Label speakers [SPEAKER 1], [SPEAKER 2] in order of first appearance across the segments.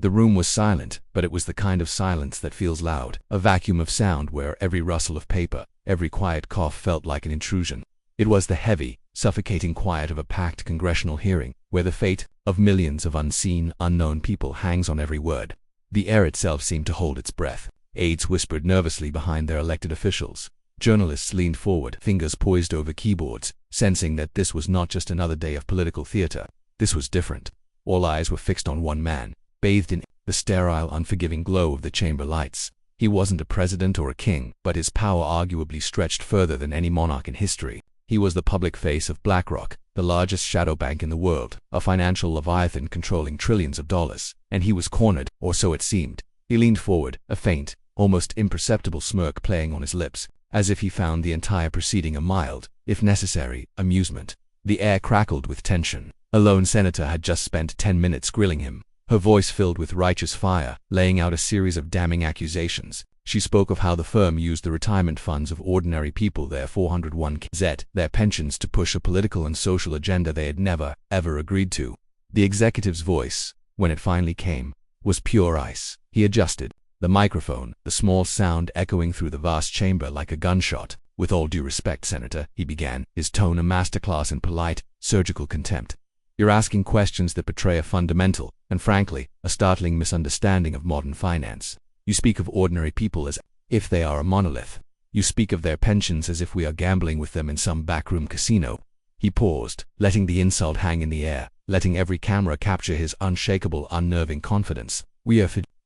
[SPEAKER 1] The room was silent, but it was the kind of silence that feels loud, a vacuum of sound where every rustle of paper, every quiet cough felt like an intrusion. It was the heavy, suffocating quiet of a packed congressional hearing, where the fate of millions of unseen, unknown people hangs on every word. The air itself seemed to hold its breath. Aides whispered nervously behind their elected officials. Journalists leaned forward, fingers poised over keyboards, sensing that this was not just another day of political theater. This was different. All eyes were fixed on one man, bathed in the sterile, unforgiving glow of the chamber lights. He wasn't a president or a king, but his power arguably stretched further than any monarch in history. He was the public face of BlackRock, the largest shadow bank in the world, a financial leviathan controlling trillions of dollars, and he was cornered, or so it seemed. He leaned forward, a faint, almost imperceptible smirk playing on his lips, as if he found the entire proceeding a mild, if necessary, amusement. The air crackled with tension. A lone senator had just spent 10 minutes grilling him, her voice filled with righteous fire, laying out a series of damning accusations. She spoke of how the firm used the retirement funds of ordinary people, their 401k, their pensions, to push a political and social agenda they had never, ever agreed to. The executive's voice, when it finally came, was pure ice. He adjusted the microphone, the small sound echoing through the vast chamber like a gunshot. "With all due respect, Senator," he began, his tone a masterclass in polite, surgical contempt. "You're asking questions that betray a fundamental, and frankly, a startling misunderstanding of modern finance. You speak of ordinary people as if they are a monolith. You speak of their pensions as if we are gambling with them in some backroom casino." He paused, letting the insult hang in the air, letting every camera capture his unshakable, unnerving confidence.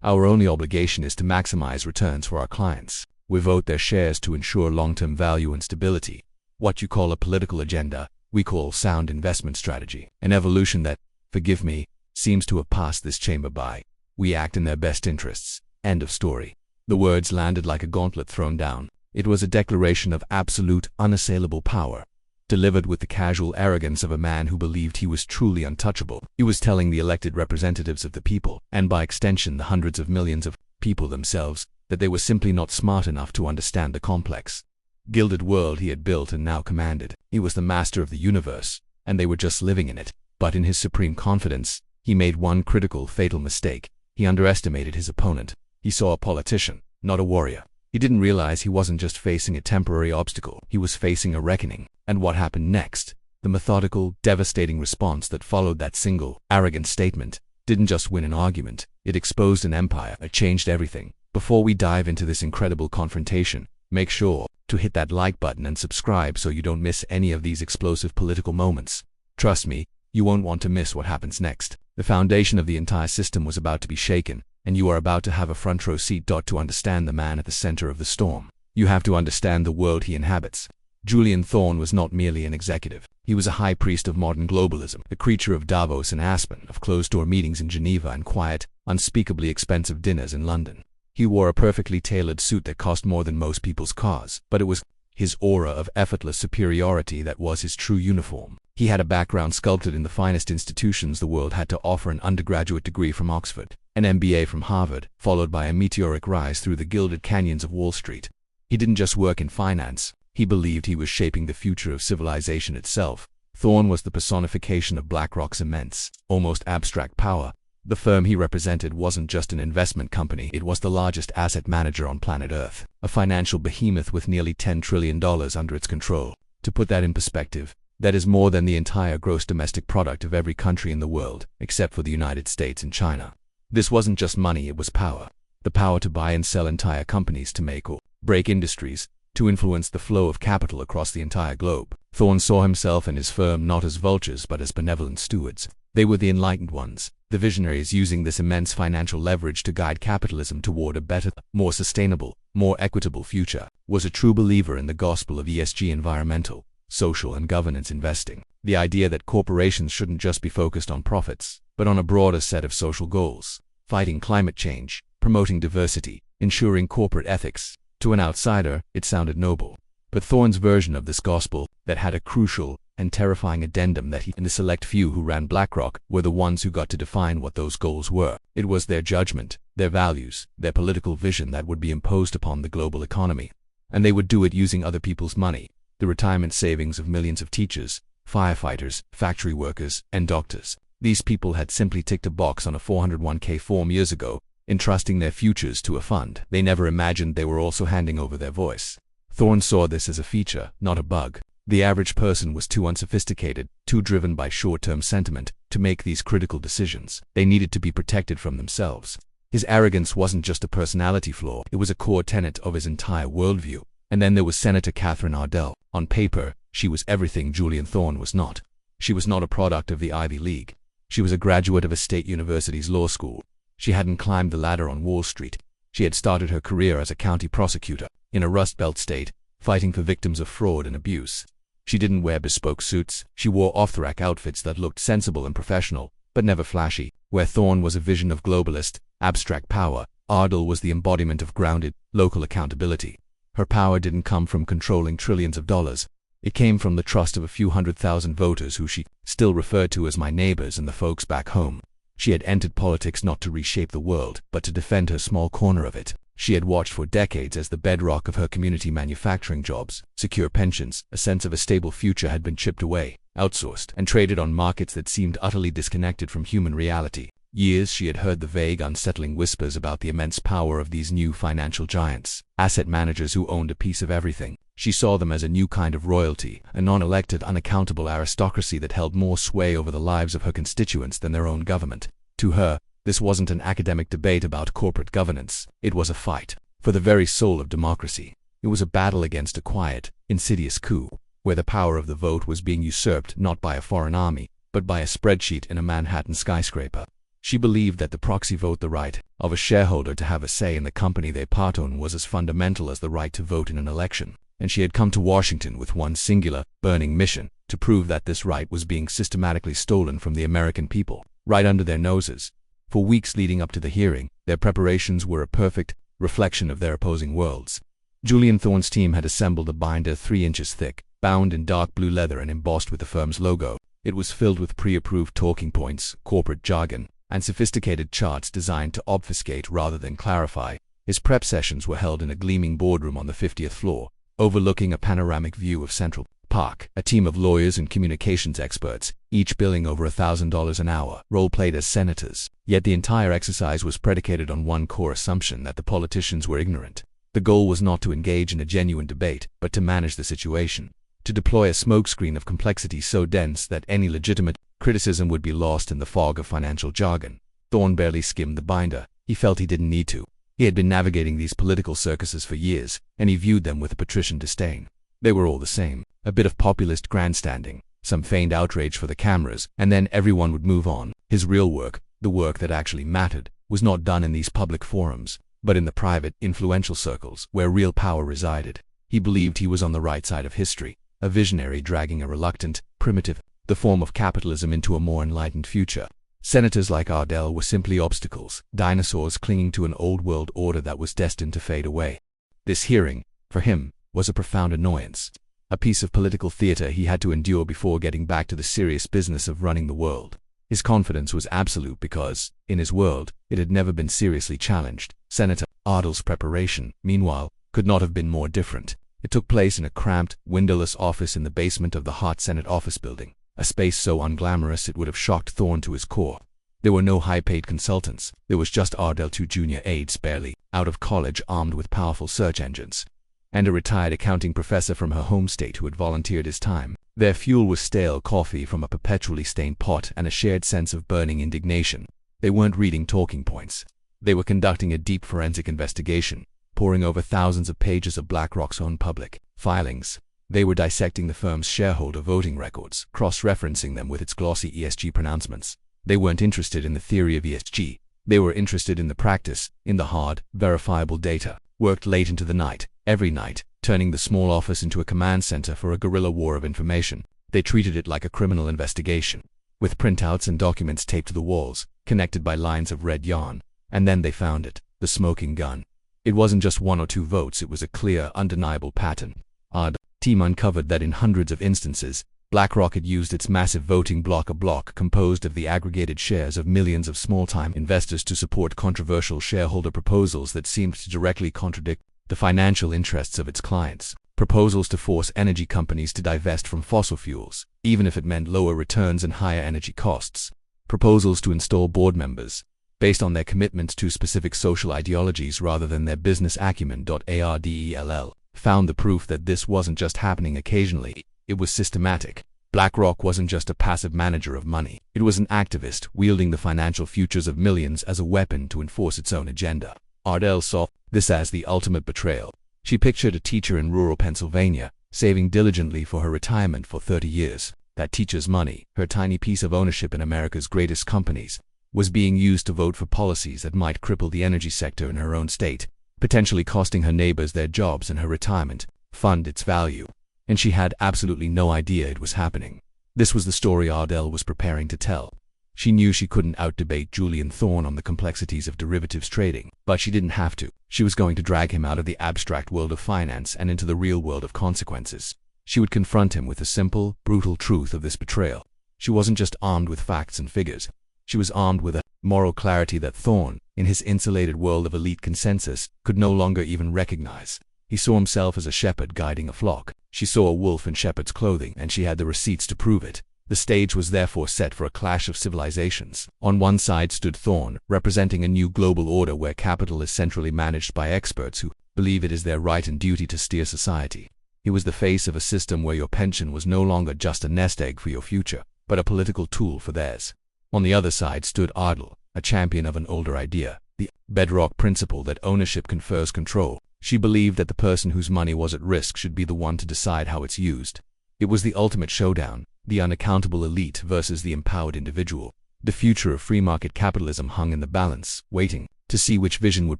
[SPEAKER 1] Our only obligation is to maximize returns for our clients. We vote their shares to ensure long-term value and stability. What you call a political agenda, we call sound investment strategy. An evolution that, forgive me, seems to have passed this chamber by. We act in their best interests. End of story. The words landed like a gauntlet thrown down. It was a declaration of absolute, unassailable power, delivered with the casual arrogance of a man who believed he was truly untouchable. He was telling the elected representatives of the people, and by extension the hundreds of millions of people themselves, that they were simply not smart enough to understand the complex, gilded world he had built and now commanded. He was the master of the universe, and they were just living in it. But in his supreme confidence, he made one critical, fatal mistake. He underestimated his opponent. He saw a politician, not a warrior. He didn't realize he wasn't just facing a temporary obstacle, he was facing a reckoning. And what happened next, the methodical, devastating response that followed that single, arrogant statement, didn't just win an argument, it exposed an empire. It changed everything. Before we dive into this incredible confrontation, make sure to hit that like button and subscribe so you don't miss any of these explosive political moments. Trust me, you won't want to miss what happens next. The foundation of the entire system was about to be shaken, and you are about to have a front row seat to understand the man at the center of the storm. You have to understand the world he inhabits. Julian Thorne was not merely an executive. He was a high priest of modern globalism, a creature of Davos and Aspen, of closed-door meetings in Geneva and quiet, unspeakably expensive dinners in London. He wore a perfectly tailored suit that cost more than most people's cars, but it was his aura of effortless superiority that was his true uniform. He had a background sculpted in the finest institutions the world had to offer: an undergraduate degree from Oxford, an MBA from Harvard, followed by a meteoric rise through the gilded canyons of Wall Street. He didn't just work in finance. He believed he was shaping the future of civilization itself. Thorne was the personification of BlackRock's immense, almost abstract power. The firm he represented wasn't just an investment company, it was the largest asset manager on planet Earth, a financial behemoth with nearly $10 trillion under its control. To put that in perspective, that is more than the entire gross domestic product of every country in the world, except for the United States and China. This wasn't just money, it was power. The power to buy and sell entire companies, to make or break industries, to influence the flow of capital across the entire globe. Thorne saw himself and his firm not as vultures but as benevolent stewards. They were the enlightened ones, the visionaries using this immense financial leverage to guide capitalism toward a better, more sustainable, more equitable future. Was a true believer in the gospel of ESG, environmental, social and governance investing. The idea that corporations shouldn't just be focused on profits, but on a broader set of social goals. Fighting climate change, promoting diversity, ensuring corporate ethics. To an outsider, it sounded noble. But Thorne's version of this gospel, that had a crucial and terrifying addendum, that he and the select few who ran BlackRock were the ones who got to define what those goals were. It was their judgment, their values, their political vision that would be imposed upon the global economy. And they would do it using other people's money, the retirement savings of millions of teachers, firefighters, factory workers, and doctors. These people had simply ticked a box on a 401k form years ago, entrusting their futures to a fund. They never imagined they were also handing over their voice. Thorne saw this as a feature, not a bug. The average person was too unsophisticated, too driven by short-term sentiment, to make these critical decisions. They needed to be protected from themselves. His arrogance wasn't just a personality flaw, it was a core tenet of his entire worldview. And then there was Senator Catherine Ardell. On paper, she was everything Julian Thorne was not. She was not a product of the Ivy League. She was a graduate of a state university's law school. She hadn't climbed the ladder on Wall Street. She had started her career as a county prosecutor, in a Rust Belt state, fighting for victims of fraud and abuse. She didn't wear bespoke suits. She wore off-the-rack outfits that looked sensible and professional, but never flashy. Where Thorne was a vision of globalist, abstract power, Ardell was the embodiment of grounded, local accountability. Her power didn't come from controlling trillions of dollars. It came from the trust of a few 100,000 voters who she still referred to as my neighbors and the folks back home. She had entered politics not to reshape the world, but to defend her small corner of it. She had watched for decades as the bedrock of her community manufacturing jobs, secure pensions, a sense of a stable future had been chipped away, outsourced, and traded on markets that seemed utterly disconnected from human reality. Years she had heard the vague, unsettling whispers about the immense power of these new financial giants, asset managers who owned a piece of everything. She saw them as a new kind of royalty, a non-elected, unaccountable aristocracy that held more sway over the lives of her constituents than their own government. To her, this wasn't an academic debate about corporate governance. It was a fight for the very soul of democracy. It was a battle against a quiet, insidious coup, where the power of the vote was being usurped not by a foreign army, but by a spreadsheet in a Manhattan skyscraper. She believed that the proxy vote, the right of a shareholder to have a say in the company they part own, was as fundamental as the right to vote in an election. And she had come to Washington with one singular, burning mission, to prove that this right was being systematically stolen from the American people, right under their noses. For weeks leading up to the hearing, their preparations were a perfect reflection of their opposing worlds. Julian Thorne's team had assembled a binder 3 inches thick, bound in dark blue leather and embossed with the firm's logo. It was filled with pre-approved talking points, corporate jargon, and sophisticated charts designed to obfuscate rather than clarify. His prep sessions were held in a gleaming boardroom on the 50th floor, overlooking a panoramic view of Central Park. A team of lawyers and communications experts, each billing over $1,000 an hour, role-played as senators. Yet the entire exercise was predicated on one core assumption: that the politicians were ignorant. The goal was not to engage in a genuine debate, but to manage the situation, to deploy a smokescreen of complexity so dense that any legitimate criticism would be lost in the fog of financial jargon. Thorne barely skimmed the binder. He felt he didn't need to. He had been navigating these political circuses for years, and he viewed them with a patrician disdain. They were all the same: a bit of populist grandstanding, some feigned outrage for the cameras, and then everyone would move on. His real work, the work that actually mattered, was not done in these public forums, but in the private, influential circles where real power resided. He believed he was on the right side of history, a visionary dragging a reluctant, primitive, the form of capitalism into a more enlightened future. Senators like Ardell were simply obstacles, dinosaurs clinging to an old-world order that was destined to fade away. This hearing, for him, was a profound annoyance, a piece of political theater he had to endure before getting back to the serious business of running the world. His confidence was absolute because, in his world, it had never been seriously challenged. Senator Ardell's preparation, meanwhile, could not have been more different. It took place in a cramped, windowless office in the basement of the hot Senate office building, a space so unglamorous it would have shocked Thorne to his core. There were no high-paid consultants. There was just Ardell, 2 junior aides barely out of college armed with powerful search engines, and a retired accounting professor from her home state who had volunteered his time. Their fuel was stale coffee from a perpetually stained pot and a shared sense of burning indignation. They weren't reading talking points. They were conducting a deep forensic investigation, poring over thousands of pages of BlackRock's own public filings. They were dissecting the firm's shareholder voting records, cross-referencing them with its glossy ESG pronouncements. They weren't interested in the theory of ESG. They were interested in the practice, in the hard, verifiable data. Worked late into the night, every night, turning the small office into a command center for a guerrilla war of information. They treated it like a criminal investigation, with printouts and documents taped to the walls, connected by lines of red yarn. And then they found it, the smoking gun. It wasn't just 1 or 2 votes, it was a clear, undeniable pattern. Ardell's team uncovered that in hundreds of instances, BlackRock had used its massive voting block, a block composed of the aggregated shares of millions of small-time investors, to support controversial shareholder proposals that seemed to directly contradict the financial interests of its clients. Proposals to force energy companies to divest from fossil fuels, even if it meant lower returns and higher energy costs. proposals to install board members, based on their commitment to specific social ideologies rather than their business acumen. Ardell found the proof that this wasn't just happening occasionally, it was systematic. BlackRock wasn't just a passive manager of money, it was an activist wielding the financial futures of millions as a weapon to enforce its own agenda. Ardell saw this as the ultimate betrayal. She pictured a teacher in rural Pennsylvania, saving diligently for her retirement for 30 years. That teacher's money, her tiny piece of ownership in America's greatest companies, was being used to vote for policies that might cripple the energy sector in her own state, potentially costing her neighbors their jobs and her retirement fund its value. And she had absolutely no idea it was happening. This was the story Ardell was preparing to tell. She knew she couldn't out-debate Julian Thorne on the complexities of derivatives trading, but she didn't have to. She was going to drag him out of the abstract world of finance and into the real world of consequences. She would confront him with the simple, brutal truth of this betrayal. She wasn't just armed with facts and figures. She was armed with a moral clarity that Thorne, in his insulated world of elite consensus, could no longer even recognize. He saw himself as a shepherd guiding a flock. She saw a wolf in shepherd's clothing, and she had the receipts to prove it. The stage was therefore set for a clash of civilizations. On one side stood Thorne, representing a new global order where capital is centrally managed by experts who believe it is their right and duty to steer society. He was the face of a system where your pension was no longer just a nest egg for your future, but a political tool for theirs. On the other side stood Ardell, a champion of an older idea, the bedrock principle that ownership confers control. She believed that the person whose money was at risk should be the one to decide how it's used. It was the ultimate showdown, the unaccountable elite versus the empowered individual. The future of free market capitalism hung in the balance, waiting to see which vision would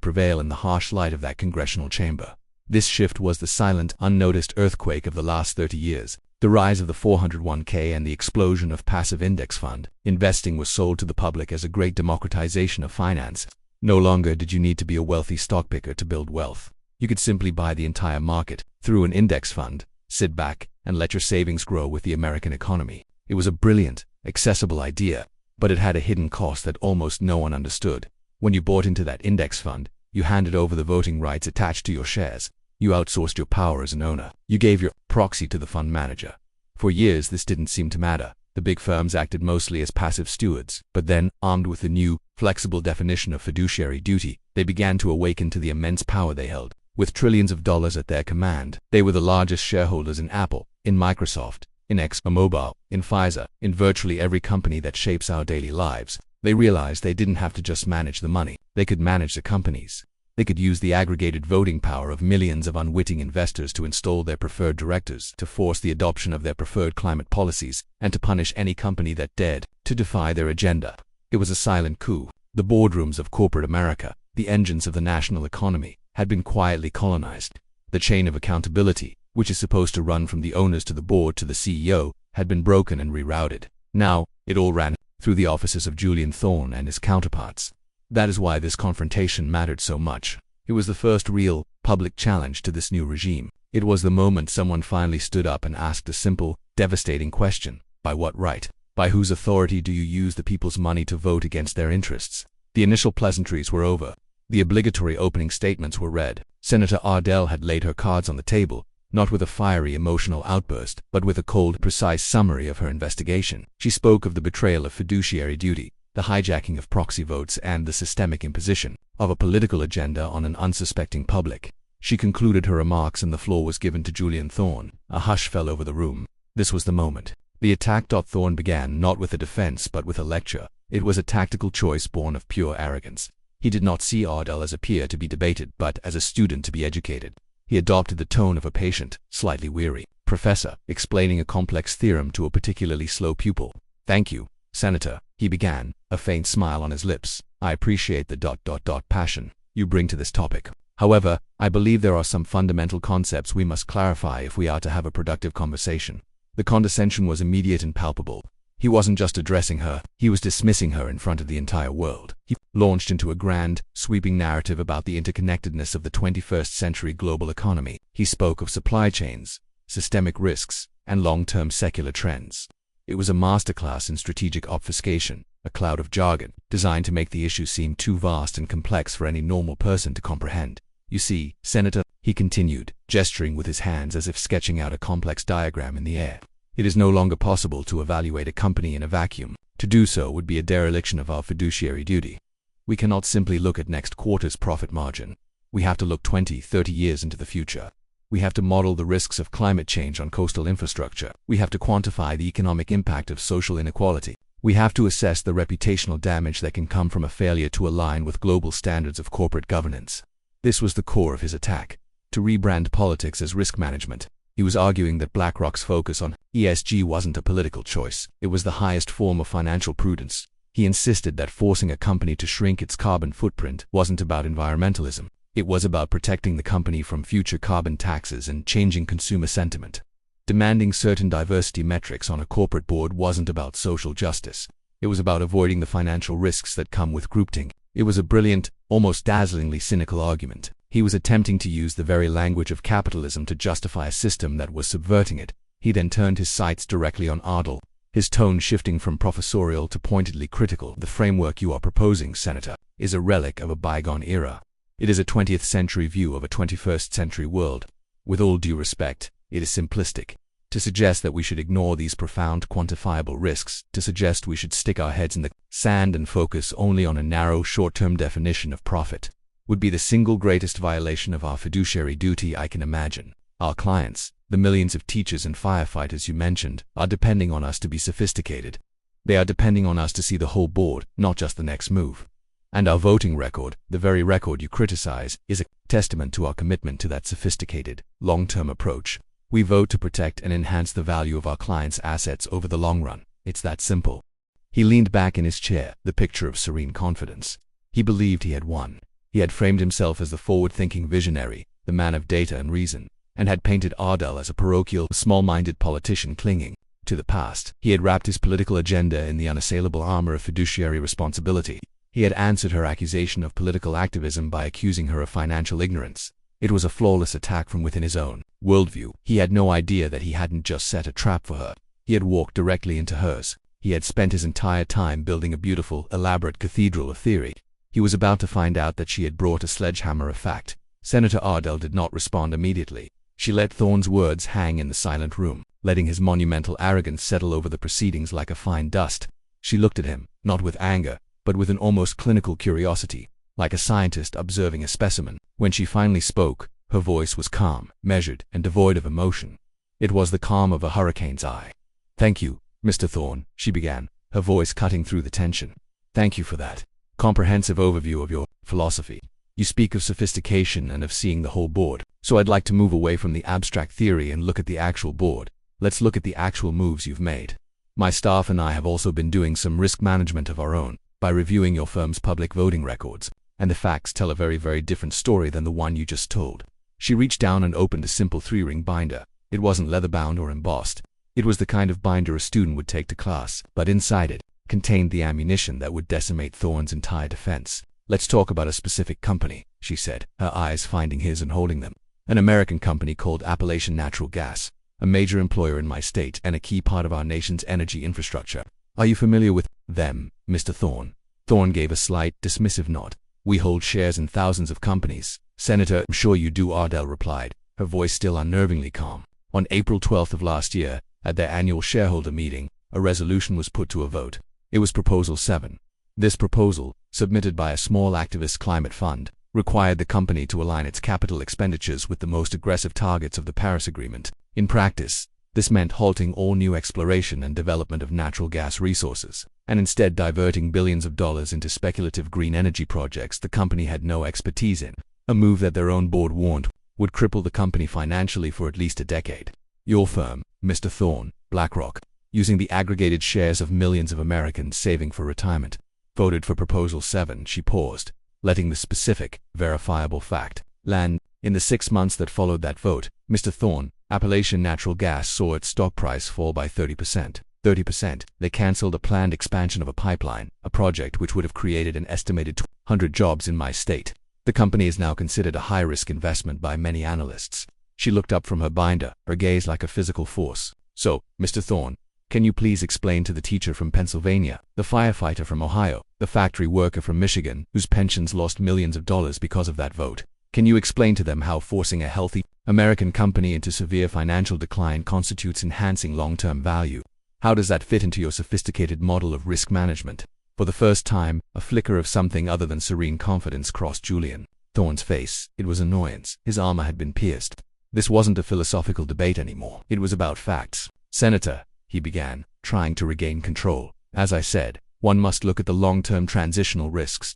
[SPEAKER 1] prevail in the harsh light of that congressional chamber. This shift was the silent, unnoticed earthquake of the last 30 years. The rise of the 401k and the explosion of passive index fund investing was sold to the public as a great democratization of finance. No longer did you need to be a wealthy stockpicker to build wealth. You could simply buy the entire market through an index fund, sit back, and let your savings grow with the American economy. It was a brilliant, accessible idea, but it had a hidden cost that almost no one understood. When you bought into that index fund, you handed over the voting rights attached to your shares. You outsourced your power as an owner. You gave your proxy to the fund manager. For years, this didn't seem to matter. The big firms acted mostly as passive stewards, but then, armed with the new, flexible definition of fiduciary duty, they began to awaken to the immense power they held. With trillions of dollars at their command, they were the largest shareholders in Apple, in Microsoft, in ExxonMobil, in Pfizer, in virtually every company that shapes our daily lives. They realized they didn't have to just manage the money. They could manage the companies. They could use the aggregated voting power of millions of unwitting investors to install their preferred directors, to force the adoption of their preferred climate policies, and to punish any company that dared to defy their agenda. It was a silent coup. The boardrooms of corporate America, the engines of the national economy, had been quietly colonized. The chain of accountability, which is supposed to run from the owners to the board to the CEO, had been broken and rerouted. Now, it all ran through the offices of Julian Thorne and his counterparts. That is why this confrontation mattered so much. It was the first real, public challenge to this new regime. It was the moment someone finally stood up and asked a simple, devastating question. By what right? By whose authority do you use the people's money to vote against their interests? The initial pleasantries were over. The obligatory opening statements were read. Senator Ardell had laid her cards on the table, not with a fiery emotional outburst, but with a cold, precise summary of her investigation. She spoke of the betrayal of fiduciary duty, the hijacking of proxy votes, and the systemic imposition of a political agenda on an unsuspecting public. She concluded her remarks and the floor was given to Julian Thorne. A hush fell over the room. This was the moment. The attack. Thorne began not with a defense but with a lecture. It was a tactical choice born of pure arrogance. He did not see Ardell as a peer to be debated, but as a student to be educated. He adopted the tone of a patient, slightly weary professor, explaining a complex theorem to a particularly slow pupil. "Thank you, Senator," he began, a faint smile on his lips. "I appreciate the passion you bring to this topic. However, I believe there are some fundamental concepts we must clarify if we are to have a productive conversation." The condescension was immediate and palpable. He wasn't just addressing her, he was dismissing her in front of the entire world. He launched into a grand, sweeping narrative about the interconnectedness of the 21st century global economy. He spoke of supply chains, systemic risks, and long-term secular trends. It was a masterclass in strategic obfuscation, a cloud of jargon, designed to make the issue seem too vast and complex for any normal person to comprehend. "You see, Senator," he continued, gesturing with his hands as if sketching out a complex diagram in the air, "it is no longer possible to evaluate a company in a vacuum. To do so would be a dereliction of our fiduciary duty. We cannot simply look at next quarter's profit margin. We have to look 20, 30 years into the future. We have to model the risks of climate change on coastal infrastructure. We have to quantify the economic impact of social inequality. We have to assess the reputational damage that can come from a failure to align with global standards of corporate governance. This was the core of his attack. To rebrand politics as risk management. He was arguing that BlackRock's focus on ESG wasn't a political choice. It was the highest form of financial prudence. He insisted that forcing a company to shrink its carbon footprint wasn't about environmentalism. It was about protecting the company from future carbon taxes and changing consumer sentiment. Demanding certain diversity metrics on a corporate board wasn't about social justice. It was about avoiding the financial risks that come with groupthink. It was a brilliant, almost dazzlingly cynical argument. He was attempting to use the very language of capitalism to justify a system that was subverting it. He then turned his sights directly on Ardell, his tone shifting from professorial to pointedly critical. The framework you are proposing, Senator, is a relic of a bygone era. It is a 20th century view of a 21st century world. With all due respect, it is simplistic. To suggest that we should ignore these profound quantifiable risks, to suggest we should stick our heads in the sand and focus only on a narrow short-term definition of profit, would be the single greatest violation of our fiduciary duty I can imagine. Our clients, the millions of teachers and firefighters you mentioned, are depending on us to be sophisticated. They are depending on us to see the whole board, not just the next move. And our voting record, the very record you criticize, is a testament to our commitment to that sophisticated, long-term approach. We vote to protect and enhance the value of our clients' assets over the long run. It's that simple. He leaned back in his chair, the picture of serene confidence. He believed he had won. He had framed himself as the forward-thinking visionary, the man of data and reason, and had painted Ardell as a parochial, small-minded politician clinging to the past. He had wrapped his political agenda in the unassailable armor of fiduciary responsibility. He had answered her accusation of political activism by accusing her of financial ignorance. It was a flawless attack from within his own worldview. He had no idea that he hadn't just set a trap for her. He had walked directly into hers. He had spent his entire time building a beautiful, elaborate cathedral of theory. He was about to find out that she had brought a sledgehammer of fact. Senator Ardell did not respond immediately. She let Thorne's words hang in the silent room, letting his monumental arrogance settle over the proceedings like a fine dust. She looked at him, not with anger, but with an almost clinical curiosity, like a scientist observing a specimen. When she finally spoke, her voice was calm, measured, and devoid of emotion. It was the calm of a hurricane's eye. "Thank you, Mr. Thorne," she began, her voice cutting through the tension. "Thank you for that comprehensive overview of your philosophy. You speak of sophistication and of seeing the whole board. So I'd like to move away from the abstract theory and look at the actual board. Let's look at the actual moves you've made. My staff and I have also been doing some risk management of our own by reviewing your firm's public voting records, and the facts tell a very, very different story than the one you just told." She reached down and opened a simple 3-ring binder. It wasn't leather-bound or embossed. It was the kind of binder a student would take to class, but inside it contained the ammunition that would decimate Thorne's entire defense. "Let's talk about a specific company," she said, her eyes finding his and holding them. "An American company called Appalachian Natural Gas, a major employer in my state and a key part of our nation's energy infrastructure. Are you familiar with them, Mr. Thorne?" Thorne gave a slight, dismissive nod. "We hold shares in thousands of companies, Senator." "I'm sure you do," Ardell replied, her voice still unnervingly calm. On April 12th of last year, at their annual shareholder meeting, a resolution was put to a vote. It was Proposal 7. This proposal, submitted by a small activist climate fund, required the company to align its capital expenditures with the most aggressive targets of the Paris Agreement. In practice, this meant halting all new exploration and development of natural gas resources, and instead diverting billions of dollars into speculative green energy projects the company had no expertise in, a move that their own board warned would cripple the company financially for at least a decade. Your firm, Mr. Thorne, BlackRock, using the aggregated shares of millions of Americans saving for retirement, voted for Proposal 7. She paused, letting the specific, verifiable fact land. In the 6 months that followed that vote, Mr. Thorne, Appalachian Natural Gas saw its stock price fall by 30%. 30%. They cancelled a planned expansion of a pipeline, a project which would have created an estimated 200 jobs in my state. The company is now considered a high-risk investment by many analysts. She looked up from her binder, her gaze like a physical force. "So, Mr. Thorne, can you please explain to the teacher from Pennsylvania, the firefighter from Ohio, the factory worker from Michigan, whose pensions lost millions of dollars because of that vote? Can you explain to them how forcing a healthy American company into severe financial decline constitutes enhancing long-term value? How does that fit into your sophisticated model of risk management? For the first time, a flicker of something other than serene confidence crossed Julian Thorne's face. It was annoyance. His armor had been pierced. This wasn't a philosophical debate anymore. It was about facts. Senator, he began, trying to regain control. As I said, one must look at the long-term transitional risks.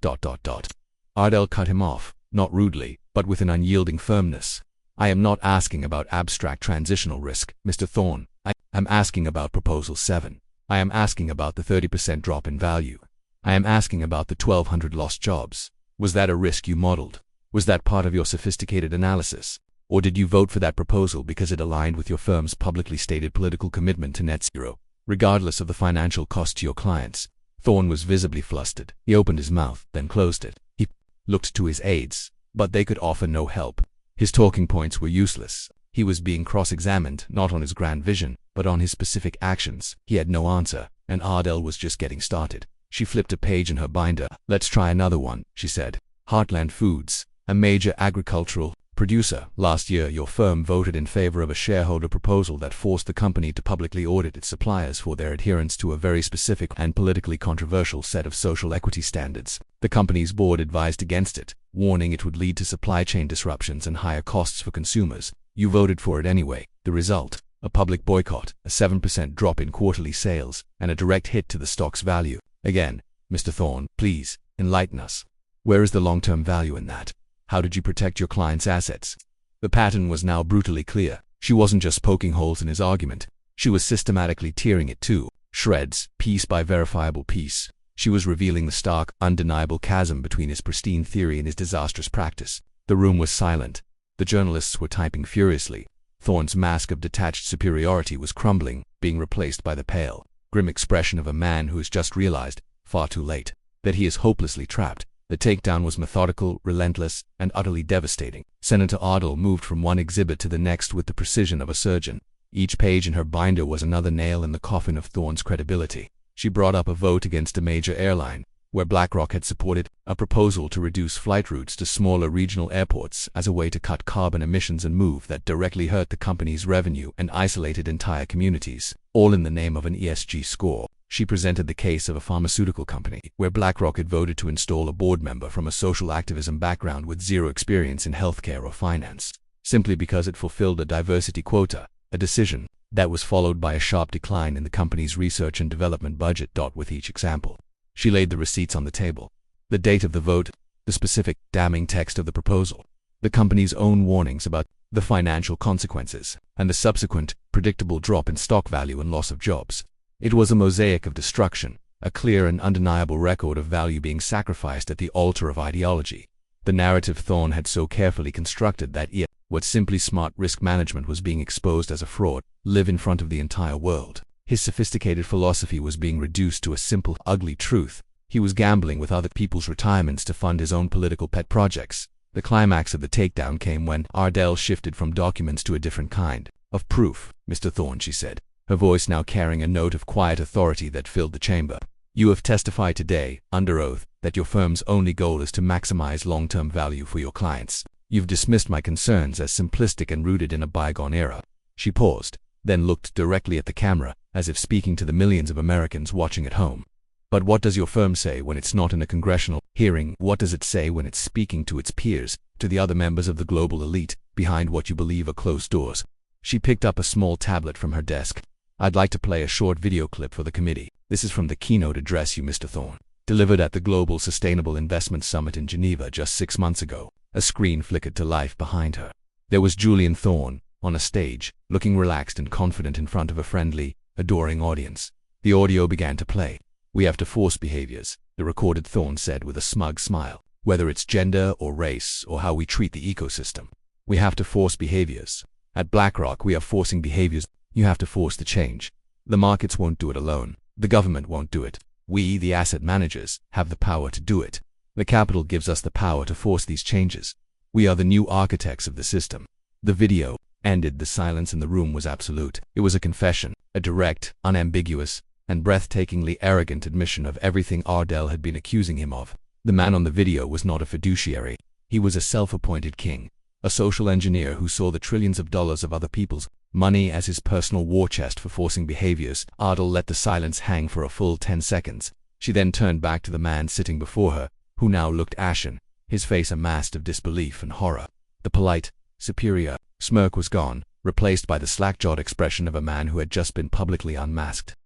[SPEAKER 1] Ardell cut him off, not rudely, but with an unyielding firmness. I am not asking about abstract transitional risk, Mr. Thorne. I am asking about Proposal 7. I am asking about the 30% drop in value. I am asking about the 1,200 lost jobs. Was that a risk you modeled? Was that part of your sophisticated analysis? Or did you vote for that proposal because it aligned with your firm's publicly stated political commitment to net zero, regardless of the financial cost to your clients? Thorne was visibly flustered. He opened his mouth, then closed it. He looked to his aides, but they could offer no help. His talking points were useless. He was being cross-examined, not on his grand vision, but on his specific actions. He had no answer, and Ardell was just getting started. She flipped a page in her binder. Let's try another one, she said. Heartland Foods, a major agricultural producer. Last year, your firm voted in favor of a shareholder proposal that forced the company to publicly audit its suppliers for their adherence to a very specific and politically controversial set of social equity standards. The company's board advised against it, warning it would lead to supply chain disruptions and higher costs for consumers. You voted for it anyway. The result? A public boycott, a 7% drop in quarterly sales, and a direct hit to the stock's value. Again, Mr. Thorne, please, enlighten us. Where is the long-term value in that? How did you protect your client's assets? The pattern was now brutally clear. She wasn't just poking holes in his argument. She was systematically tearing it to shreds, piece by verifiable piece. She was revealing the stark, undeniable chasm between his pristine theory and his disastrous practice. The room was silent. The journalists were typing furiously. Thorne's mask of detached superiority was crumbling, being replaced by the pale, grim expression of a man who has just realized, far too late, that he is hopelessly trapped. The takedown was methodical, relentless, and utterly devastating. Senator Ardell moved from one exhibit to the next with the precision of a surgeon. Each page in her binder was another nail in the coffin of Thorne's credibility. She brought up a vote against a major airline, where BlackRock had supported a proposal to reduce flight routes to smaller regional airports as a way to cut carbon emissions, and move that directly hurt the company's revenue and isolated entire communities, all in the name of an ESG score. She presented the case of a pharmaceutical company, where BlackRock had voted to install a board member from a social activism background with zero experience in healthcare or finance, simply because it fulfilled a diversity quota, a decision that was followed by a sharp decline in the company's research and development budget. With each example, she laid the receipts on the table. The date of the vote, the specific, damning text of the proposal, the company's own warnings about the financial consequences, and the subsequent, predictable drop in stock value and loss of jobs. It was a mosaic of destruction, a clear and undeniable record of value being sacrificed at the altar of ideology. The narrative Thorne had so carefully constructed that what simply smart risk management was being exposed as a fraud, live in front of the entire world. His sophisticated philosophy was being reduced to a simple, ugly truth. He was gambling with other people's retirements to fund his own political pet projects. The climax of the takedown came when Ardell shifted from documents to a different kind of proof. Mr. Thorne, she said, her voice now carrying a note of quiet authority that filled the chamber. You have testified today, under oath, that your firm's only goal is to maximize long-term value for your clients. You've dismissed my concerns as simplistic and rooted in a bygone era. She paused, then looked directly at the camera, as if speaking to the millions of Americans watching at home. But what does your firm say when it's not in a congressional hearing? What does it say when it's speaking to its peers, to the other members of the global elite, behind what you believe are closed doors? She picked up a small tablet from her desk. I'd like to play a short video clip for the committee. This is from the keynote address you, Mr. Thorne, delivered at the Global Sustainable Investment Summit in Geneva just 6 months ago. A screen flickered to life behind her. There was Julian Thorne, on a stage, looking relaxed and confident in front of a friendly, adoring audience. The audio began to play. We have to force behaviors, the recorded Thorne said with a smug smile. Whether it's gender or race or how we treat the ecosystem, we have to force behaviors. At BlackRock, we are forcing behaviors. You have to force the change. The markets won't do it alone. The government won't do it. We, the asset managers, have the power to do it. The capital gives us the power to force these changes. We are the new architects of the system. The video ended. The silence in the room was absolute. It was a confession, a direct, unambiguous, and breathtakingly arrogant admission of everything Ardell had been accusing him of. The man on the video was not a fiduciary. He was a self-appointed king, a social engineer who saw the trillions of dollars of other people's money as his personal war chest for forcing behaviors. Ardell let the silence hang for a full 10 seconds. She then turned back to the man sitting before her, who now looked ashen, his face a mask of disbelief and horror. The polite, superior smirk was gone, replaced by the slack-jawed expression of a man who had just been publicly unmasked.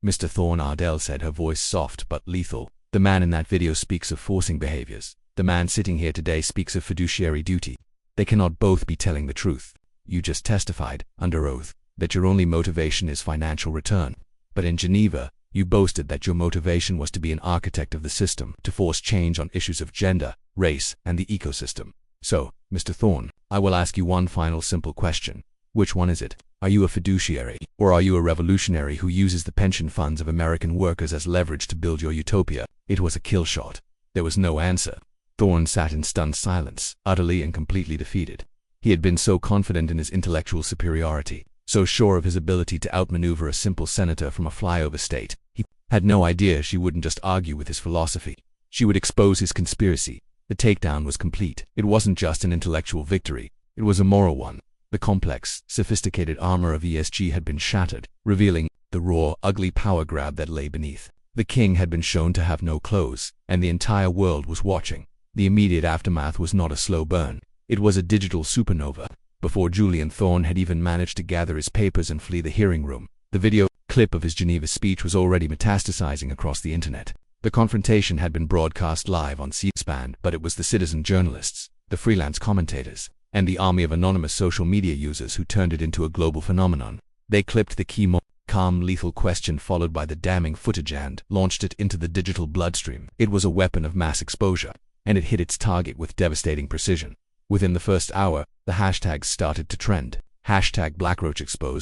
[SPEAKER 1] "Mr. Thorne," Ardell said, her voice soft but lethal, "the man in that video speaks of forcing behaviors. The man sitting here today speaks of fiduciary duty. They cannot both be telling the truth. You just testified, under oath, that your only motivation is financial return. But in Geneva, you boasted that your motivation was to be an architect of the system, to force change on issues of gender, race, and the ecosystem. So, Mr. Thorne, I will ask you one final simple question. Which one is it? Are you a fiduciary, or are you a revolutionary who uses the pension funds of American workers as leverage to build your utopia?" It was a kill shot. There was no answer. Thorne sat in stunned silence, utterly and completely defeated. He had been so confident in his intellectual superiority, so sure of his ability to outmaneuver a simple senator from a flyover state. He had no idea she wouldn't just argue with his philosophy. She would expose his conspiracy. The takedown was complete. It wasn't just an intellectual victory. It was a moral one. The complex, sophisticated armor of ESG had been shattered, revealing the raw, ugly power grab that lay beneath. The king had been shown to have no clothes, and the entire world was watching. The immediate aftermath was not a slow burn. It was a digital supernova. Before Julian Thorne had even managed to gather his papers and flee the hearing room, the video clip of his Geneva speech was already metastasizing across the internet. The confrontation had been broadcast live on C-SPAN, but it was the citizen journalists, the freelance commentators, and the army of anonymous social media users who turned it into a global phenomenon. They clipped the key calm, lethal question followed by the damning footage and launched it into the digital bloodstream. It was a weapon of mass exposure, and it hit its target with devastating precision. Within the first hour, the hashtags started to trend. Hashtag BlackRock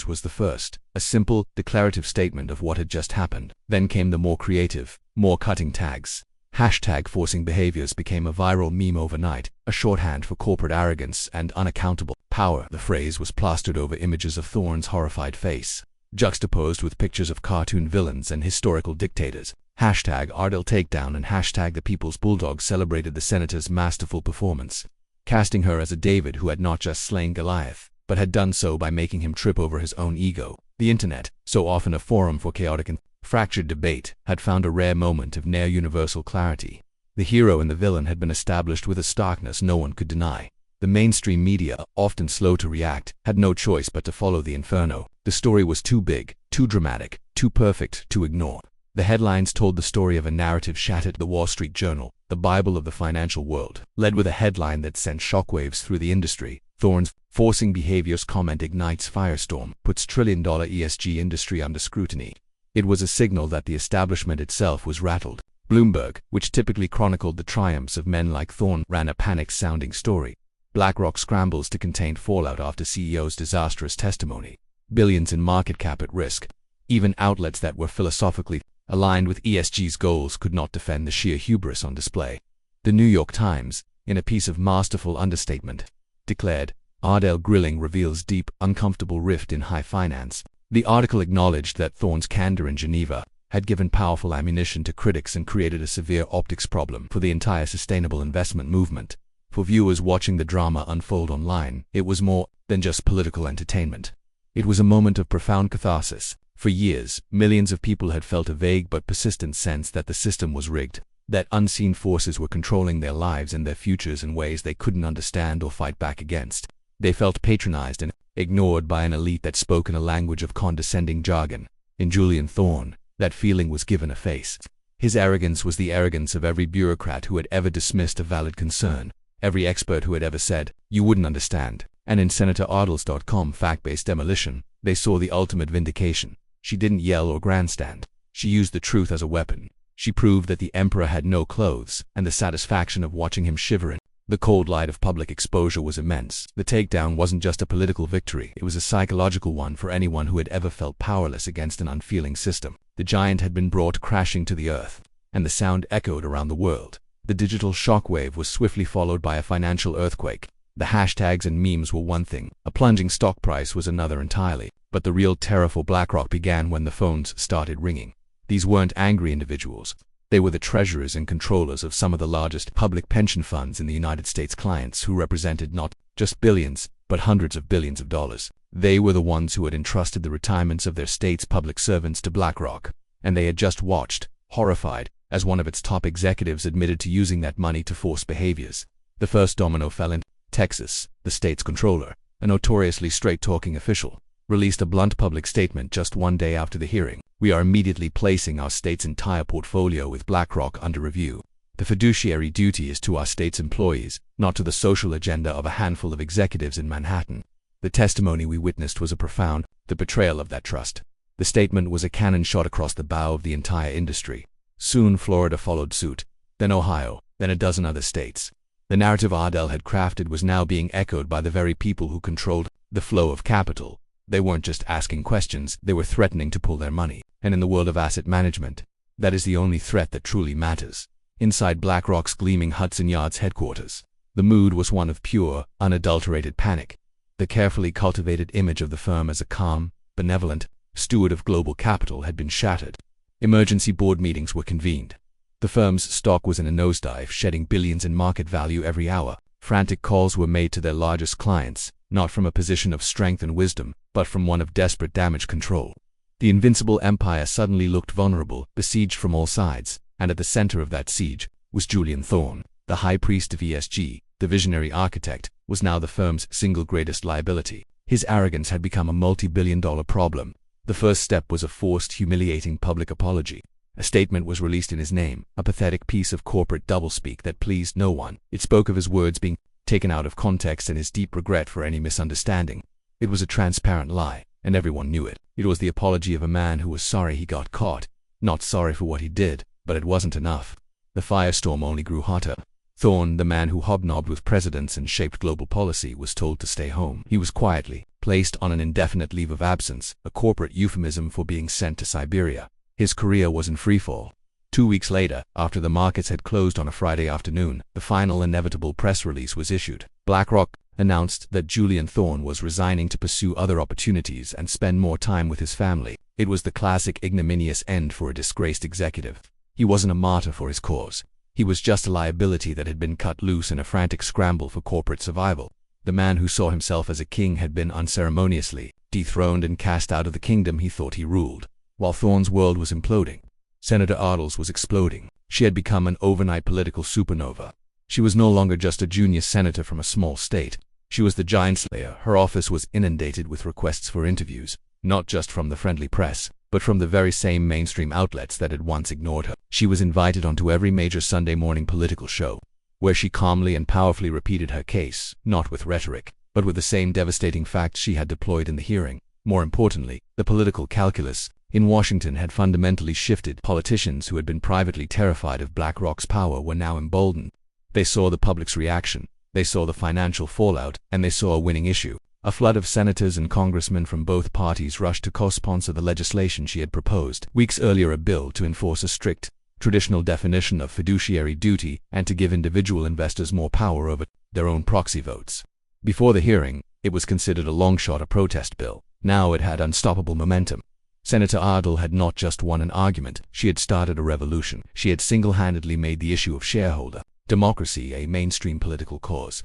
[SPEAKER 1] was the first, a simple, declarative statement of what had just happened. Then came the more creative, more cutting tags. Hashtag forcing behaviors became a viral meme overnight, a shorthand for corporate arrogance and unaccountable power. The phrase was plastered over images of Thorne's horrified face, juxtaposed with pictures of cartoon villains and historical dictators. Hashtag Ardell takedown and hashtag the People's Bulldog celebrated the senator's masterful performance, casting her as a David who had not just slain Goliath, but had done so by making him trip over his own ego. The internet, so often a forum for chaotic and fractured debate, had found a rare moment of near-universal clarity. The hero and the villain had been established with a starkness no one could deny. The mainstream media, often slow to react, had no choice but to follow the inferno. The story was too big, too dramatic, too perfect to ignore. The headlines told the story of a narrative shattered. The Wall Street Journal, the Bible of the financial world, led with a headline that sent shockwaves through the industry. Thorne's forcing behaviors comment ignites firestorm, puts trillion-dollar ESG industry under scrutiny. It was a signal that the establishment itself was rattled. Bloomberg, which typically chronicled the triumphs of men like Thorne, ran a panic-sounding story. BlackRock scrambles to contain fallout after CEO's disastrous testimony. Billions in market cap at risk. Even outlets that were philosophically aligned with ESG's goals could not defend the sheer hubris on display. The New York Times, in a piece of masterful understatement, declared, "Ardell grilling reveals deep, uncomfortable rift in high finance." The article acknowledged that Thorne's candor in Geneva had given powerful ammunition to critics and created a severe optics problem for the entire sustainable investment movement. For viewers watching the drama unfold online, it was more than just political entertainment. It was a moment of profound catharsis. For years, millions of people had felt a vague but persistent sense that the system was rigged, that unseen forces were controlling their lives and their futures in ways they couldn't understand or fight back against. They felt patronized and ignored by an elite that spoke in a language of condescending jargon. In Julian Thorne, that feeling was given a face. His arrogance was the arrogance of every bureaucrat who had ever dismissed a valid concern, every expert who had ever said, "You wouldn't understand." And in Senator Ardell's fact-based demolition, they saw the ultimate vindication. She didn't yell or grandstand. She used the truth as a weapon. She proved that the emperor had no clothes, and the satisfaction of watching him shiver in the cold light of public exposure was immense. The takedown wasn't just a political victory, it was a psychological one for anyone who had ever felt powerless against an unfeeling system. The giant had been brought crashing to the earth, and the sound echoed around the world. The digital shockwave was swiftly followed by a financial earthquake. The hashtags and memes were one thing, a plunging stock price was another entirely. But the real terror for BlackRock began when the phones started ringing. These weren't angry individuals. They were the treasurers and controllers of some of the largest public pension funds in the United States, clients who represented not just billions, but hundreds of billions of dollars. They were the ones who had entrusted the retirements of their state's public servants to BlackRock, and they had just watched, horrified, as one of its top executives admitted to using that money to force behaviors. The first domino fell in Texas. The state's controller, a notoriously straight-talking official, released a blunt public statement just one day after the hearing. "We are immediately placing our state's entire portfolio with BlackRock under review. The fiduciary duty is to our state's employees, not to the social agenda of a handful of executives in Manhattan." The testimony we witnessed was a profound betrayal of that trust. The statement was a cannon shot across the bow of the entire industry. Soon Florida followed suit, then Ohio, then a dozen other states. The narrative Ardell had crafted was now being echoed by the very people who controlled the flow of capital. They weren't just asking questions, they were threatening to pull their money. And in the world of asset management, that is the only threat that truly matters. Inside BlackRock's gleaming Hudson Yards headquarters, the mood was one of pure, unadulterated panic. The carefully cultivated image of the firm as a calm, benevolent steward of global capital had been shattered. Emergency board meetings were convened. The firm's stock was in a nosedive, shedding billions in market value every hour. Frantic calls were made to their largest clients, not from a position of strength and wisdom, but from one of desperate damage control. The invincible empire suddenly looked vulnerable, besieged from all sides, and at the center of that siege was Julian Thorne. The high priest of ESG, the visionary architect, was now the firm's single greatest liability. His arrogance had become a multi-billion-dollar problem. The first step was a forced, humiliating public apology. A statement was released in his name, a pathetic piece of corporate doublespeak that pleased no one. It spoke of his words being taken out of context and his deep regret for any misunderstanding. It was a transparent lie, and everyone knew it. It was the apology of a man who was sorry he got caught, not sorry for what he did, but it wasn't enough. The firestorm only grew hotter. Thorne, the man who hobnobbed with presidents and shaped global policy, was told to stay home. He was quietly placed on an indefinite leave of absence, a corporate euphemism for being sent to Siberia. His career was in freefall. 2 weeks later, after the markets had closed on a Friday afternoon, the final inevitable press release was issued. BlackRock announced that Julian Thorne was resigning to pursue other opportunities and spend more time with his family. It was the classic ignominious end for a disgraced executive. He wasn't a martyr for his cause. He was just a liability that had been cut loose in a frantic scramble for corporate survival. The man who saw himself as a king had been unceremoniously dethroned and cast out of the kingdom he thought he ruled. While Thorne's world was imploding, Senator Ardell's was exploding. She had become an overnight political supernova. She was no longer just a junior senator from a small state. She was the giant slayer. Her office was inundated with requests for interviews, not just from the friendly press, but from the very same mainstream outlets that had once ignored her. She was invited onto every major Sunday morning political show, where she calmly and powerfully repeated her case, not with rhetoric, but with the same devastating facts she had deployed in the hearing. More importantly, the political calculus in Washington had fundamentally shifted. Politicians who had been privately terrified of BlackRock's power were now emboldened. They saw the public's reaction, they saw the financial fallout, and they saw a winning issue. A flood of senators and congressmen from both parties rushed to co-sponsor the legislation she had proposed. Weeks earlier, a bill to enforce a strict, traditional definition of fiduciary duty and to give individual investors more power over their own proxy votes. Before the hearing, it was considered a long shot, a protest bill. Now it had unstoppable momentum. Senator Ardell had not just won an argument, she had started a revolution. She had single-handedly made the issue of shareholder democracy a mainstream political cause.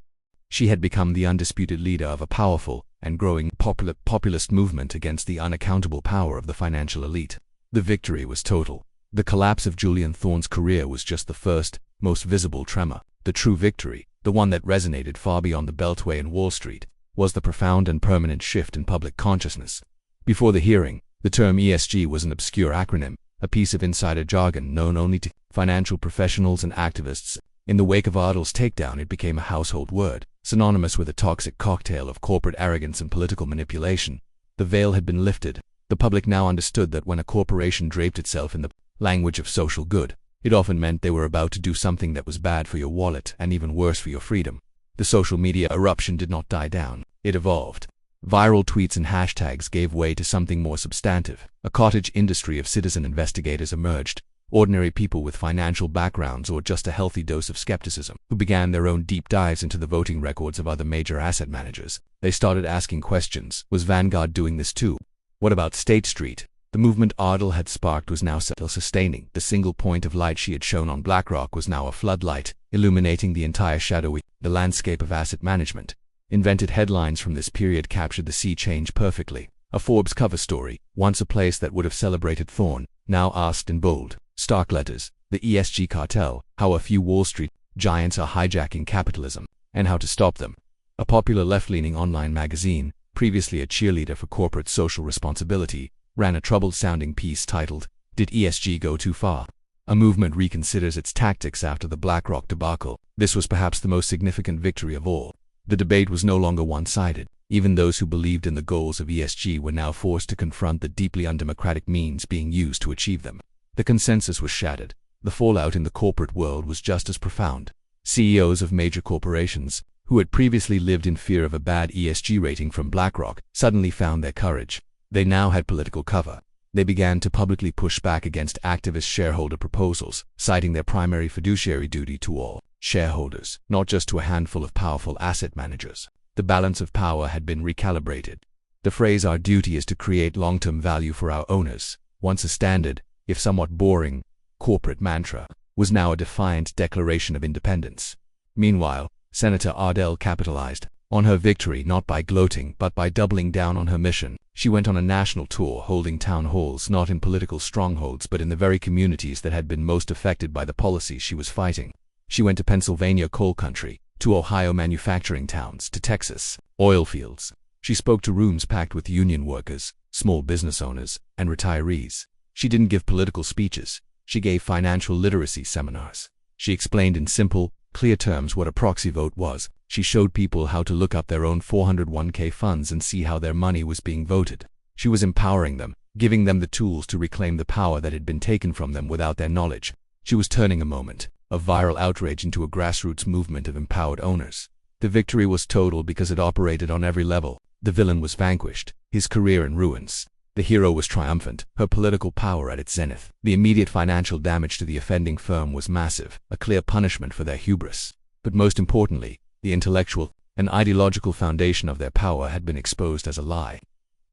[SPEAKER 1] She had become the undisputed leader of a powerful and growing populist movement against the unaccountable power of the financial elite. The victory was total. The collapse of Julian Thorne's career was just the first, most visible tremor. The true victory, the one that resonated far beyond the Beltway and Wall Street, was the profound and permanent shift in public consciousness. Before the hearing, the term ESG was an obscure acronym, a piece of insider jargon known only to financial professionals and activists. In the wake of Ardell's takedown, it became a household word, synonymous with a toxic cocktail of corporate arrogance and political manipulation. The veil had been lifted. The public now understood that when a corporation draped itself in the language of social good, it often meant they were about to do something that was bad for your wallet and even worse for your freedom. The social media eruption did not die down. It evolved. Viral tweets and hashtags gave way to something more substantive. A cottage industry of citizen investigators emerged. Ordinary people with financial backgrounds or just a healthy dose of skepticism, who began their own deep dives into the voting records of other major asset managers. They started asking questions. Was Vanguard doing this too? What about State Street? The movement Ardell had sparked was now self-sustaining. The single point of light she had shown on BlackRock was now a floodlight, illuminating the entire shadowy landscape of asset management. Invented headlines from this period captured the sea change perfectly. A Forbes cover story, once a place that would have celebrated Thorne, now asked in bold, stark letters, the ESG cartel, how a few Wall Street giants are hijacking capitalism, and how to stop them. A popular left-leaning online magazine, previously a cheerleader for corporate social responsibility, ran a troubled-sounding piece titled, "Did ESG Go Too Far?" A movement reconsiders its tactics after the BlackRock debacle. This was perhaps the most significant victory of all. The debate was no longer one-sided. Even those who believed in the goals of ESG were now forced to confront the deeply undemocratic means being used to achieve them. The consensus was shattered. The fallout in the corporate world was just as profound. CEOs of major corporations, who had previously lived in fear of a bad ESG rating from BlackRock, suddenly found their courage. They now had political cover. They began to publicly push back against activist shareholder proposals, citing their primary fiduciary duty to all shareholders, not just to a handful of powerful asset managers. The balance of power had been recalibrated. The phrase "our duty is to create long-term value for our owners," once a standard, if somewhat boring, corporate mantra, was now a defiant declaration of independence. Meanwhile, Senator Ardell capitalized on her victory not by gloating but by doubling down on her mission. She went on a national tour holding town halls not in political strongholds but in the very communities that had been most affected by the policies she was fighting. She went to Pennsylvania coal country, to Ohio manufacturing towns, to Texas oil fields. She spoke to rooms packed with union workers, small business owners, and retirees. She didn't give political speeches. She gave financial literacy seminars. She explained in simple, clear terms what a proxy vote was. She showed people how to look up their own 401k funds and see how their money was being voted. She was empowering them, giving them the tools to reclaim the power that had been taken from them without their knowledge. She was turning a moment of viral outrage into a grassroots movement of empowered owners. The victory was total because it operated on every level. The villain was vanquished, his career in ruins. The hero was triumphant, her political power at its zenith. The immediate financial damage to the offending firm was massive, a clear punishment for their hubris. But most importantly, the intellectual and ideological foundation of their power had been exposed as a lie.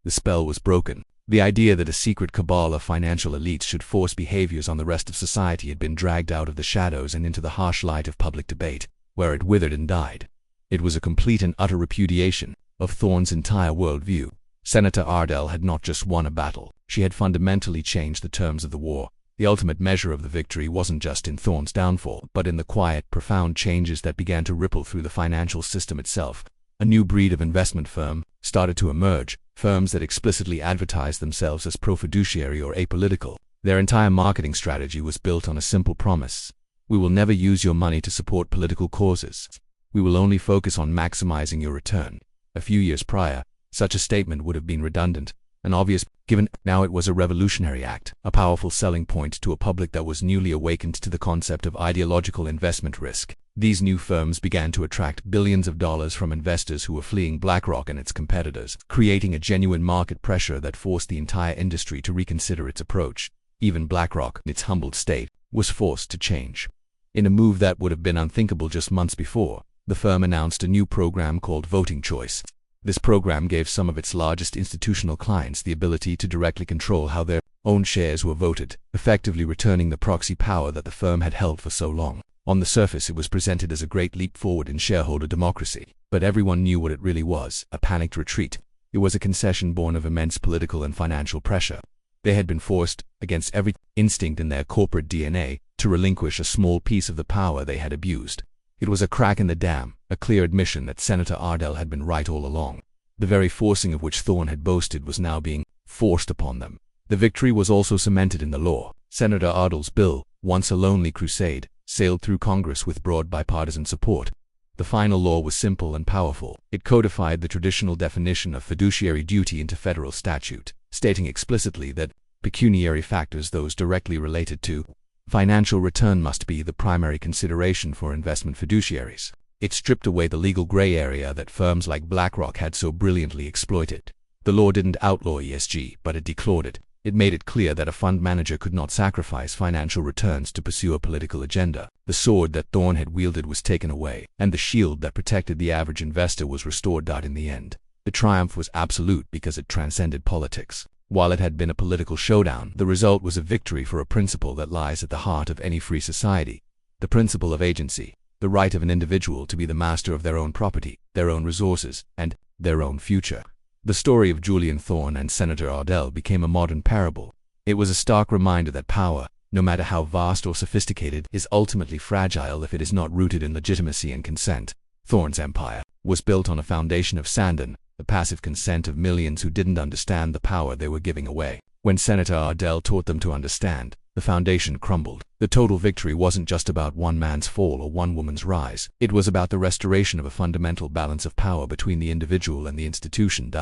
[SPEAKER 1] The spell was broken. The idea that a secret cabal of financial elites should force behaviors on the rest of society had been dragged out of the shadows and into the harsh light of public debate, where it withered and died. It was a complete and utter repudiation of Thorne's entire worldview. Senator Ardell had not just won a battle, she had fundamentally changed the terms of the war. The ultimate measure of the victory wasn't just in Thorne's downfall, but in the quiet, profound changes that began to ripple through the financial system itself. A new breed of investment firm started to emerge, firms that explicitly advertised themselves as pro-fiduciary or apolitical. Their entire marketing strategy was built on a simple promise: we will never use your money to support political causes. We will only focus on maximizing your return. A few years prior, such a statement would have been redundant and obvious, given now it was a revolutionary act, a powerful selling point to a public that was newly awakened to the concept of ideological investment risk. These new firms began to attract billions of dollars from investors who were fleeing BlackRock and its competitors, creating a genuine market pressure that forced the entire industry to reconsider its approach. Even BlackRock, in its humbled state, was forced to change. In a move that would have been unthinkable just months before, the firm announced a new program called Voting Choice. This program gave some of its largest institutional clients the ability to directly control how their own shares were voted, effectively returning the proxy power that the firm had held for so long. On the surface, it was presented as a great leap forward in shareholder democracy, but everyone knew what it really was: a panicked retreat. It was a concession born of immense political and financial pressure. They had been forced, against every instinct in their corporate DNA, to relinquish a small piece of the power they had abused. It was a crack in the dam, a clear admission that Senator Ardell had been right all along. The very forcing of which Thorne had boasted was now being forced upon them. The victory was also cemented in the law. Senator Ardell's bill, once a lonely crusade, sailed through Congress with broad bipartisan support. The final law was simple and powerful. It codified the traditional definition of fiduciary duty into federal statute, stating explicitly that pecuniary factors, those directly related to financial return, must be the primary consideration for investment fiduciaries. It stripped away the legal gray area that firms like BlackRock had so brilliantly exploited. The law didn't outlaw ESG, but it declawed it. It made it clear that a fund manager could not sacrifice financial returns to pursue a political agenda. The sword that Thorne had wielded was taken away, and the shield that protected the average investor was restored. In the end, the triumph was absolute because it transcended politics. While it had been a political showdown, the result was a victory for a principle that lies at the heart of any free society: the principle of agency. the right of an individual to be the master of their own property, their own resources, and their own future. The story of Julian Thorne and Senator Ardell became a modern parable. It was a stark reminder that power, no matter how vast or sophisticated, is ultimately fragile if it is not rooted in legitimacy and consent. Thorne's empire was built on a foundation of sandon, the passive consent of millions who didn't understand the power they were giving away. When Senator Ardell taught them to understand, the foundation crumbled. The total victory wasn't just about one man's fall or one woman's rise. It was about the restoration of a fundamental balance of power between the individual and the institution.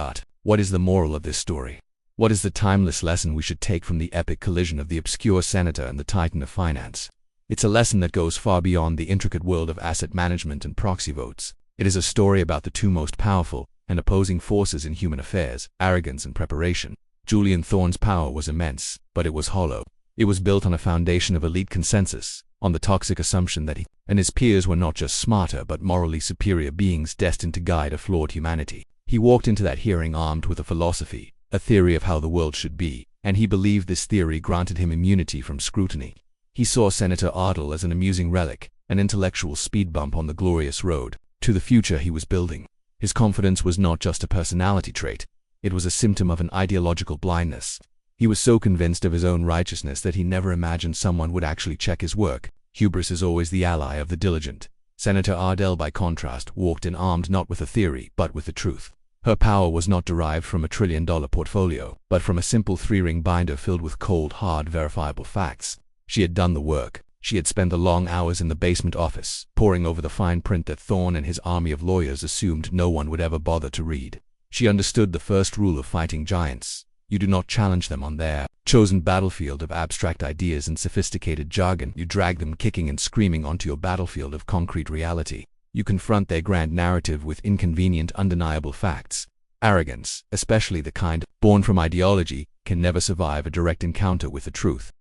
[SPEAKER 1] What is the moral of this story? What is the timeless lesson we should take from the epic collision of the obscure senator and the titan of finance? It's a lesson that goes far beyond the intricate world of asset management and proxy votes. It is a story about the two most powerful and opposing forces in human affairs, arrogance and preparation. Julian Thorne's power was immense, but it was hollow. It was built on a foundation of elite consensus, on the toxic assumption that he and his peers were not just smarter but morally superior beings destined to guide a flawed humanity. He walked into that hearing armed with a philosophy, a theory of how the world should be, and he believed this theory granted him immunity from scrutiny. He saw Senator Ardell as an amusing relic, an intellectual speed bump on the glorious road to the future he was building. His confidence was not just a personality trait, it was a symptom of an ideological blindness. He was so convinced of his own righteousness that he never imagined someone would actually check his work. Hubris is always the ally of the diligent. Senator Ardell, by contrast, walked in armed not with a theory, but with the truth. Her power was not derived from a trillion-dollar portfolio, but from a simple three-ring binder filled with cold, hard, verifiable facts. She had done the work. She had spent the long hours in the basement office, poring over the fine print that Thorne and his army of lawyers assumed no one would ever bother to read. She understood the first rule of fighting giants. You do not challenge them on their chosen battlefield of abstract ideas and sophisticated jargon. You drag them kicking and screaming onto your battlefield of concrete reality. You confront their grand narrative with inconvenient, undeniable facts. Arrogance, especially the kind born from ideology, can never survive a direct encounter with the truth.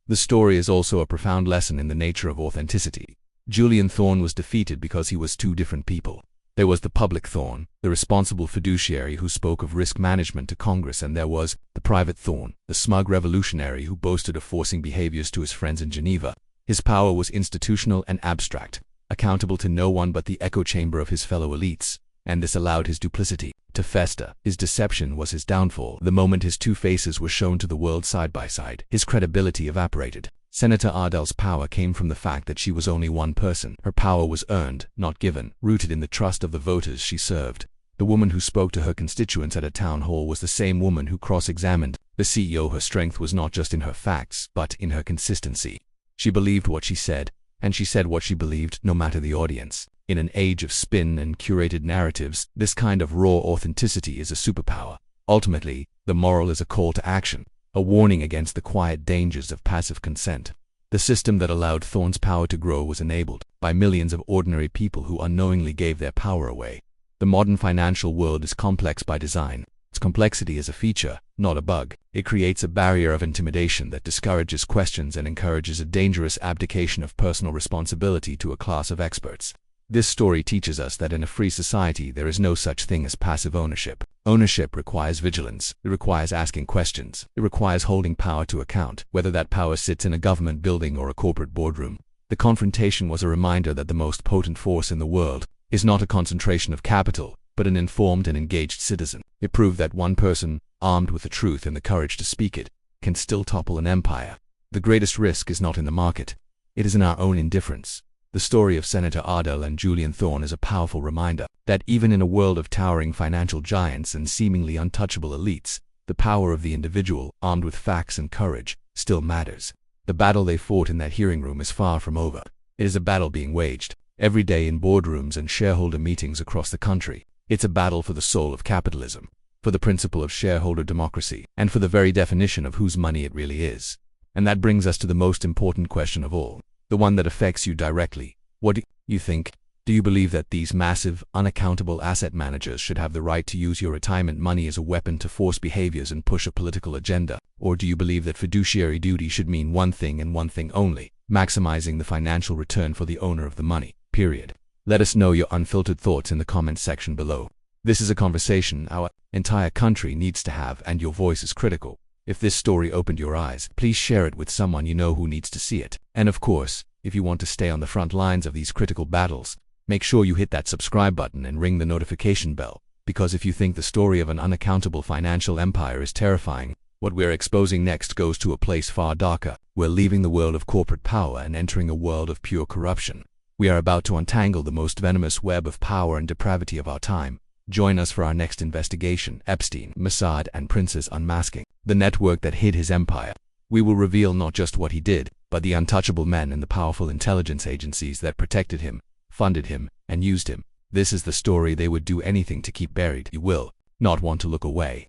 [SPEAKER 1] The story is also a profound lesson in the nature of authenticity. Julian Thorne was defeated because he was two different people. There was the public Thorne, the responsible fiduciary who spoke of risk management to Congress, and there was the private Thorne, the smug revolutionary who boasted of forcing behaviors to his friends in Geneva. His power was institutional and abstract, accountable to no one but the echo chamber of his fellow elites, and this allowed his duplicity to fester. His deception was his downfall. The moment his two faces were shown to the world side by side, his credibility evaporated. Senator Ardell's power came from the fact that she was only one person. Her power was earned, not given, rooted in the trust of the voters she served. The woman who spoke to her constituents at a town hall was the same woman who cross-examined the CEO. Her strength was not just in her facts, but in her consistency. She believed what she said, and she said what she believed, no matter the audience. In an age of spin and curated narratives, this kind of raw authenticity is a superpower. Ultimately, the moral is a call to action, a warning against the quiet dangers of passive consent. The system that allowed Thorne's power to grow was enabled by millions of ordinary people who unknowingly gave their power away. The modern financial world is complex by design. Its complexity is a feature, not a bug. It creates a barrier of intimidation that discourages questions and encourages a dangerous abdication of personal responsibility to a class of experts. This story teaches us that in a free society there is no such thing as passive ownership. Ownership requires vigilance. It requires asking questions. It requires holding power to account, whether that power sits in a government building or a corporate boardroom. The confrontation was a reminder that the most potent force in the world is not a concentration of capital, but an informed and engaged citizen. It proved that one person, armed with the truth and the courage to speak it, can still topple an empire. The greatest risk is not in the market. It is in our own indifference. The story of Senator Ardell and Julian Thorne is a powerful reminder that even in a world of towering financial giants and seemingly untouchable elites, the power of the individual, armed with facts and courage, still matters. The battle they fought in that hearing room is far from over. It is a battle being waged every day in boardrooms and shareholder meetings across the country. It's a battle for the soul of capitalism, for the principle of shareholder democracy, and for the very definition of whose money it really is. And that brings us to the most important question of all, the one that affects you directly. What do you think? Do you believe that these massive, unaccountable asset managers should have the right to use your retirement money as a weapon to force behaviors and push a political agenda? Or do you believe that fiduciary duty should mean one thing and one thing only, maximizing the financial return for the owner of the money, period? Let us know your unfiltered thoughts in the comments section below. This is a conversation our entire country needs to have, and your voice is critical. If this story opened your eyes, please share it with someone you know who needs to see it. And of course, If you want to stay on the front lines of these critical battles, make sure you hit that subscribe button and ring the notification bell, because if you think the story of an unaccountable financial empire is terrifying, what we're exposing next goes to a place far darker. We're leaving the world of corporate power and entering a world of pure corruption. We are about to untangle the most venomous web of power and depravity of our time. Join us for our next investigation: Epstein, Mossad, and Prince's unmasking, the network that hid his empire. We will reveal not just what he did, but the untouchable men and the powerful intelligence agencies that protected him, funded him, and used him. This is the story they would do anything to keep buried. You will not want to look away.